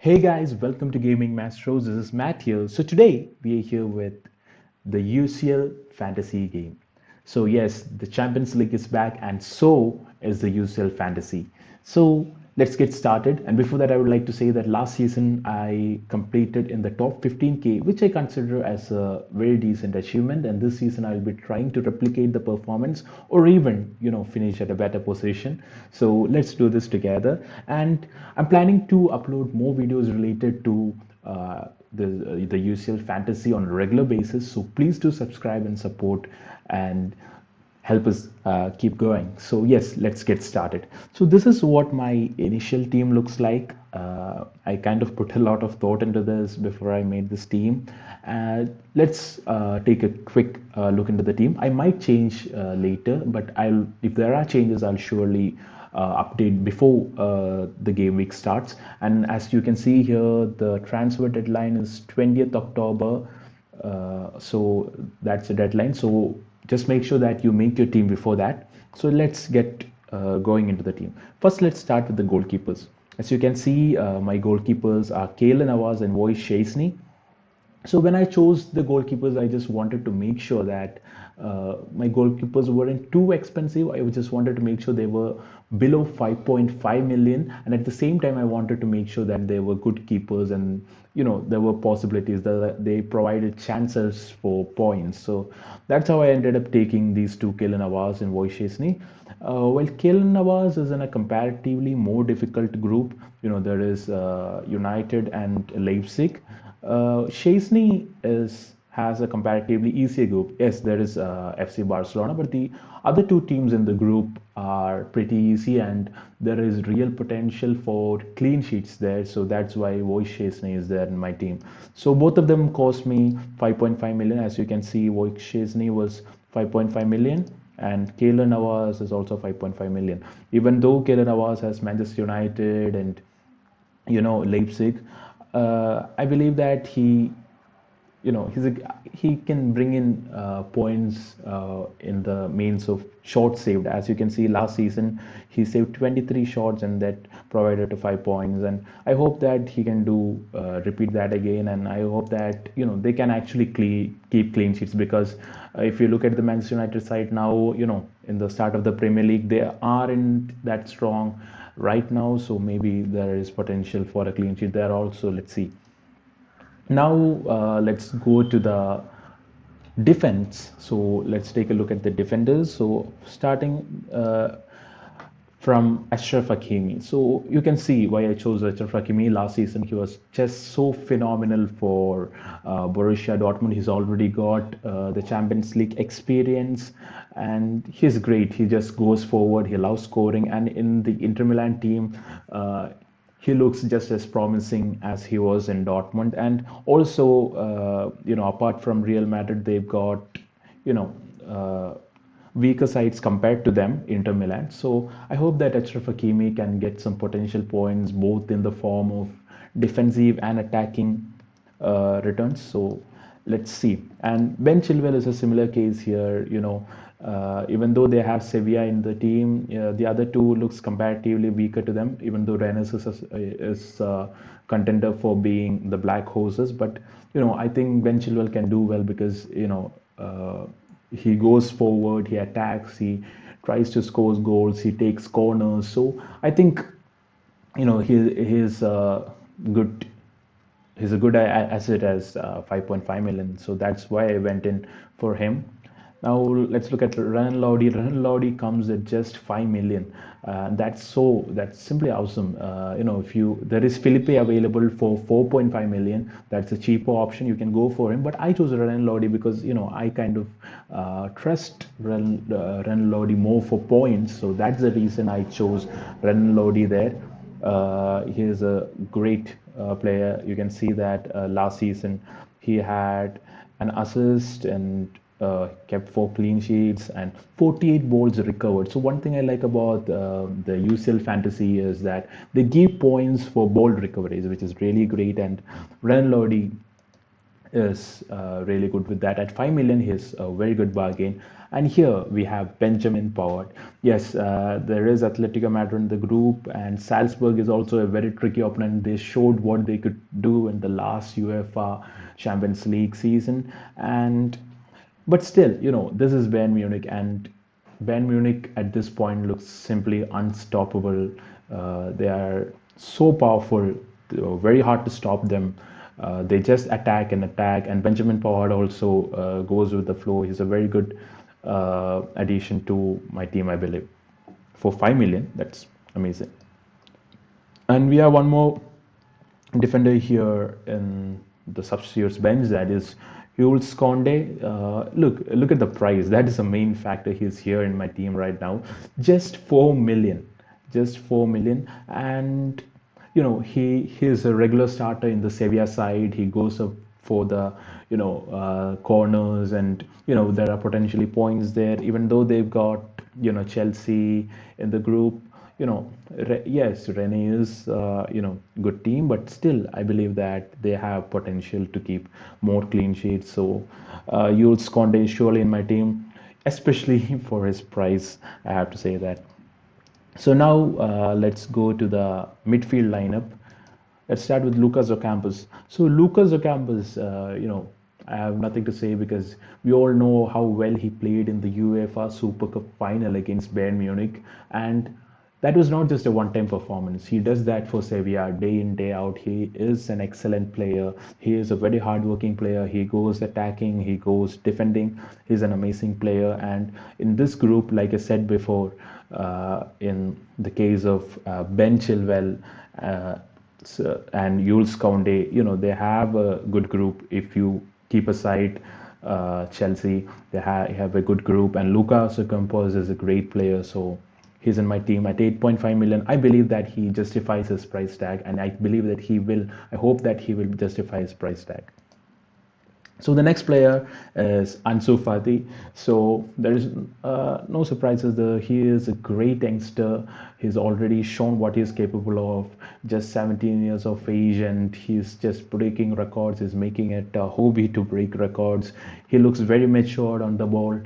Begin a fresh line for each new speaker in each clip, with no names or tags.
Hey guys, welcome to Gaming Masters. This is Matt here. So today we are here with the UCL fantasy game. So yes, the Champions League is back and so is the UCL fantasy. So let's get started. And before that, I would like to say that last season I completed in the top 15K, which I consider as a very decent achievement. And this season I'll be trying to replicate the performance or even, finish at a better position. So let's do this together. And I'm planning to upload more videos related to the UCL fantasy on a regular basis. So please do subscribe and support and help us keep going. So yes, let's get started. So this is what my initial team looks like. I kind of put a lot of thought into this before I made this team. Let's take a quick look into the team. I might change later, but if there are changes, I'll surely update before the game week starts. And as you can see here, the transfer deadline is 20th October. So that's the deadline. So just make sure that you make your team before that. So let's get going into the team. First, let's start with the goalkeepers. As you can see, my goalkeepers are Kayla Navas and Voice Chesney. So when I chose the goalkeepers, I just wanted to make sure that my goalkeepers weren't too expensive. I just wanted to make sure they were below 5.5 million, and at the same time, I wanted to make sure that they were good keepers, and there were possibilities that they provided chances for points. So that's how I ended up taking these two, Kayla Navas and Wojciechny. While Kayla Navas is in a comparatively more difficult group, there is United and Leipzig. Chesney has a comparatively easier group. Yes, there is FC Barcelona, but the other two teams in the group are pretty easy, and there is real potential for clean sheets there. So that's why Voice Chesney is there in my team. So both of them cost me 5.5 million. As you can see, Voice Chesney was 5.5 million. And Keylor Navas is also 5.5 million. Even though Keylor Navas has Manchester United and Leipzig, I believe that he can bring in points in the means of shots saved. As you can see, last season he saved 23 shots and that provided to 5 points. And I hope that he can do repeat that again. And I hope that they can actually keep clean sheets, because if you look at the Manchester United side now, in the start of the Premier League, they aren't that strong right now. So maybe there is potential for a clean sheet there also. Let's see. Now let's go to the defense. So let's take a look at the defenders. So starting from Ashraf Hakimi. So you can see why I chose Ashraf Hakimi. Last season he was just so phenomenal for Borussia Dortmund. He's already got the Champions League experience and he's great. He just goes forward. He loves scoring, and in the Inter Milan team, he looks just as promising as he was in Dortmund. And also, apart from Real Madrid, they've got, you know, weaker sides compared to them, Inter Milan. So I hope that Achraf Hakimi can get some potential points both in the form of defensive and attacking returns. So let's see. And Ben Chilwell is a similar case here. Even though they have Sevilla in the team, the other two looks comparatively weaker to them. Even though Rennes is a contender for being the Black Horses, but I think Ben Chilwell can do well because he goes forward, he attacks, he tries to score goals, he takes corners. So I think he's good he's a good asset as 5.5 million. So that's why I went in for him. Now let's look at Renan Lodi. Renan Lodi comes at just 5 million. That's simply awesome. If there is Felipe available for 4.5 million, that's a cheaper option. You can go for him. But I chose Renan Lodi because I kind of trust Renan Lodi more for points. So that's the reason I chose Renan Lodi there. He is a great player. You can see that last season he had an assist and kept 4 clean sheets and 48 balls recovered. So one thing I like about the UCL fantasy is that they give points for ball recoveries, which is really great. And Renan Lodi is really good with that. At 5 million, he's a very good bargain. And here we have Benjamin Pavard. Yes, there is Atletico Madrid in the group, and Salzburg is also a very tricky opponent. They showed what they could do in the last UEFA Champions League season, and but still, this is Bayern Munich, and Bayern Munich at this point looks simply unstoppable. They are so powerful, very hard to stop them. They just attack and attack, and Benjamin Pavard also goes with the flow. He's a very good addition to my team, I believe. For 5 million, that's amazing. And we have one more defender here in the substitutes bench, that is Jules Conde. Look at the price. That is the main factor. He's here in my team right now. Just 4 million. Just 4 million. And he's a regular starter in the Sevilla side. He goes up for the corners, and there are potentially points there, even though they've got Chelsea in the group. Yes, Rennes is good team, but still I believe that they have potential to keep more clean sheets. So Jules Conde is surely in my team, especially for his price. I have to say that. So now let's go to the midfield lineup. Let's start with Lucas Ocampos. So Lucas Ocampos, I have nothing to say because we all know how well he played in the UEFA Super Cup final against Bayern Munich, and that was not just a one-time performance. He does that for Sevilla day in, day out. He is an excellent player. He is a very hard-working player. He goes attacking, he goes defending. He's an amazing player. And in this group, like I said before, in the case of Ben Chilwell, and Jules Koundé, they have a good group. If you keep aside Chelsea, they have a good group, and Lucas Ocampos is a great player, so he's in my team at 8.5 million. I believe that he justifies his price tag, and I believe that he will. I hope that he will justify his price tag. So the next player is Ansofati. So there is no surprises there. He is a great youngster. He's already shown what he's capable of. Just 17 years of age, and he's just breaking records. He's making it a hobby to break records. He looks very mature on the ball.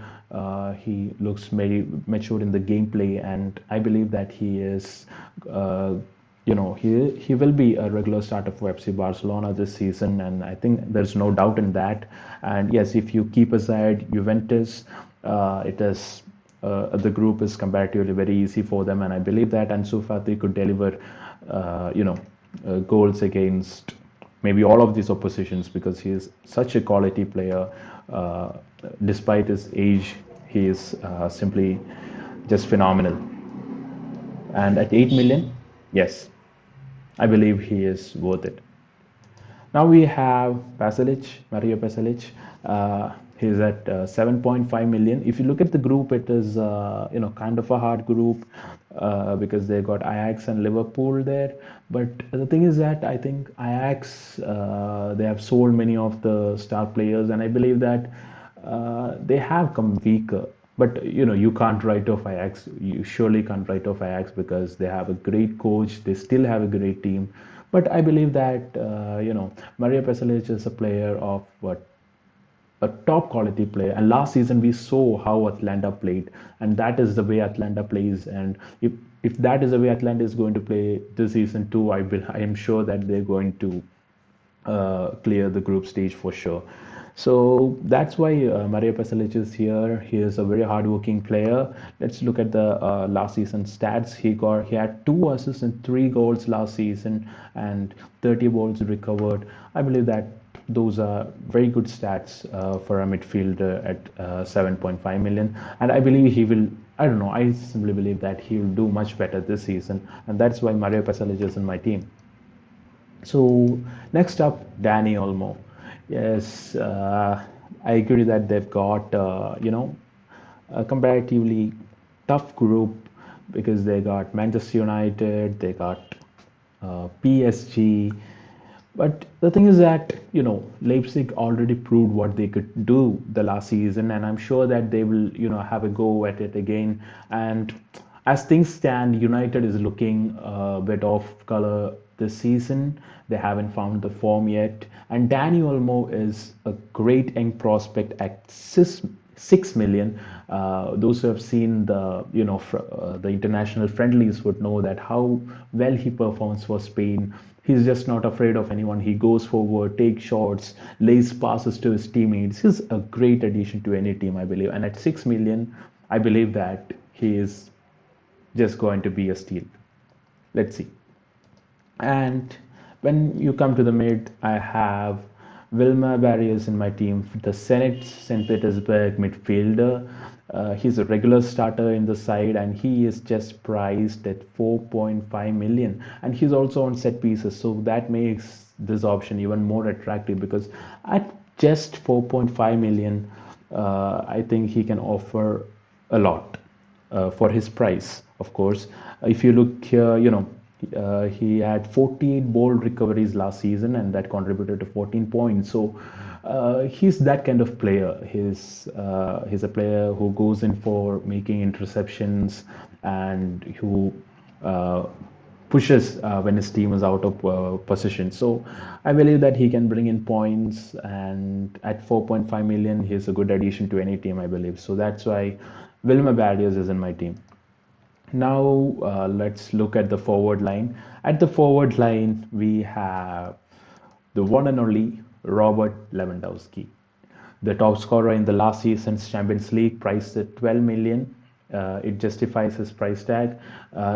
He looks very mature in the gameplay, and I believe that he is he will be a regular starter for FC Barcelona this season, and I think there's no doubt in that. And yes, if you keep aside Juventus, it is the group is comparatively very easy for them, and I believe that Ansu Fati could deliver goals against maybe all of these oppositions because he is such a quality player. Despite his age, he is simply just phenomenal. And at 8 million, yes, I believe he is worth it. Now we have Pasalic, Mario Pasalic. He's at 7.5 million. If you look at the group, it is kind of a hard group because they got Ajax and Liverpool there. But the thing is that I think Ajax they have sold many of the star players, and I believe that they have come weaker. But you can't write off Ajax. You surely can't write off Ajax because they have a great coach. They still have a great team. But I believe that Mario Pasalic is a player of what a top quality player. And last season we saw how Atlanta played, and that is the way Atlanta plays. And if that is the way Atlanta is going to play this season too, I am sure that they're going to clear the group stage for sure. So that's why Mario Pasalic is here. He is a very hardworking player. Let's look at the last season stats. He had 2 assists and 3 goals last season, and 30 balls recovered. I believe that those are very good stats for a midfielder at 7.5 million. And I believe he will. I don't know. I simply believe that he will do much better this season, and that's why Mario Pasalic is in my team. So next up, Danny Olmo. Yes, I agree that they've got a comparatively tough group because they got Manchester United, they got PSG. But the thing is that Leipzig already proved what they could do the last season, and I'm sure that they will have a go at it again. And As things stand, United is looking a bit off color this season. They haven't found the form yet. And Dani Olmo is a great young prospect at 6 million. Those who have seen the the international friendlies would know that how well he performs for Spain. He's just not afraid of anyone. He goes forward, takes shots, lays passes to his teammates. He's a great addition to any team, I believe. And at 6 million, I believe that he is just going to be a steal. Let's see. And when you come to the mid, I have Wilmer Barrios in my team, the Zenit St. Petersburg midfielder. He's a regular starter in the side and he is just priced at 4.5 million. And he's also on set pieces, so that makes this option even more attractive because at just 4.5 million, I think he can offer a lot for his price, of course. If you look here, he had 48 ball recoveries last season, and that contributed to 14 points. So he's that kind of player. He's a player who goes in for making interceptions and who uh, pushes when his team is out of position. So I believe that he can bring in points, and at 4.5 million, he's a good addition to any team, I believe. So that's why Wilmer Barrios is in my team. Now let's look at the forward line. At the forward line, we have the one and only Robert Lewandowski, the top scorer in the last season's Champions League, priced at 12 million. It justifies his price tag.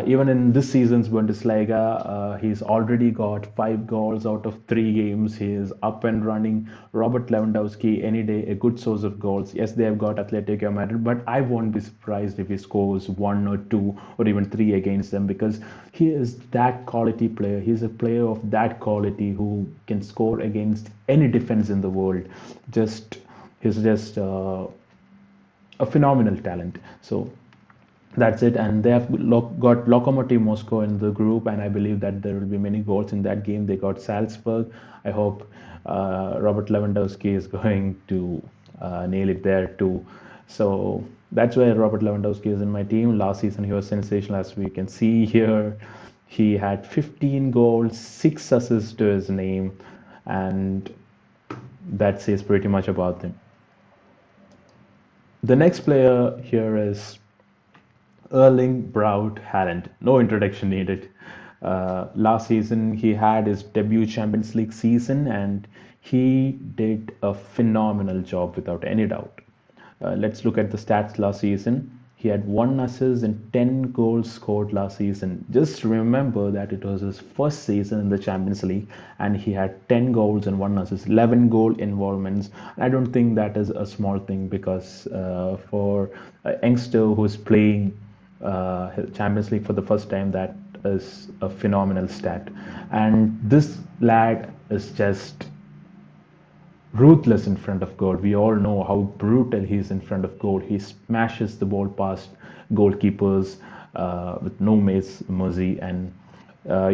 Even in this season's Bundesliga, he's already got 5 goals out of 3 games. He is up and running. Robert Lewandowski, any day, a good source of goals. Yes, they have got Atletico Madrid, but I won't be surprised if he scores 1 or 2 or even 3 against them because he is that quality player. He's a player of that quality who can score against any defense in the world. Just he's just a phenomenal talent. So that's it. And they have got Lokomotiv Moscow in the group, and I believe that there will be many goals in that game. They got Salzburg. I hope Robert Lewandowski is going to nail it there too. So that's why Robert Lewandowski is in my team. Last season he was sensational, as we can see here. He had 15 goals, 6 assists to his name, and that says pretty much about him. The next player here is Erling Braut Haaland. No introduction needed. Last season, he had his debut Champions League season and he did a phenomenal job without any doubt. Let's look at the stats last season. He had 1 assist and 10 goals scored last season. Just remember that it was his first season in the Champions League and he had 10 goals and 1 assist, 11 goal involvements. I don't think that is a small thing because for a youngster who's playing Champions League for the first time, that is a phenomenal stat. And this lad is just ruthless in front of goal. We all know how brutal he is in front of goal. He smashes the ball past goalkeepers with no mercy. And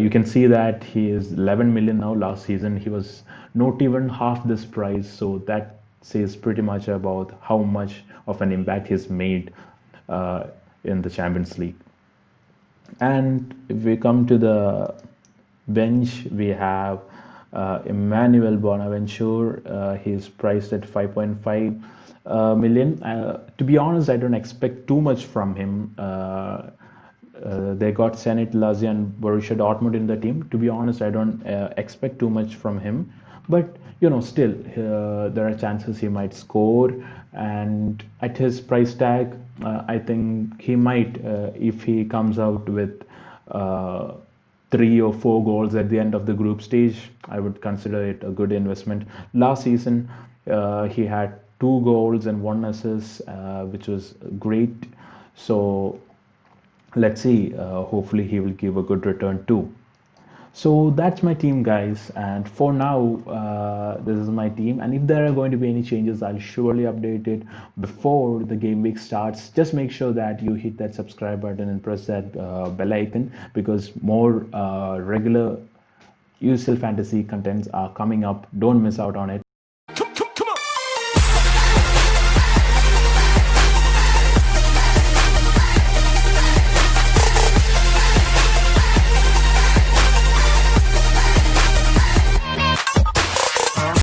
you can see that he is 11 million now. Last season, he was not even half this price. So that says pretty much about how much of an impact he's made in the Champions League. And if we come to the bench, we have Emmanuel Bonaventure. He's priced at 5.5 million. To be honest, I don't expect too much from him. They got Zenit, Lazio, and Borussia Dortmund in the team. To be honest, I don't expect too much from him. But still, there are chances he might score. And at his price tag, I think he might, if he comes out with 3 or 4 goals at the end of the group stage, I would consider it a good investment. Last season, he had 2 goals and 1 assist, which was great. So let's see. Hopefully, he will give a good return too. So that's my team, guys. And for now, this is my team. And if there are going to be any changes, I'll surely update it before the game week starts. Just make sure that you hit that subscribe button and press that bell icon because more regular UCL fantasy contents are coming up. Don't miss out on it.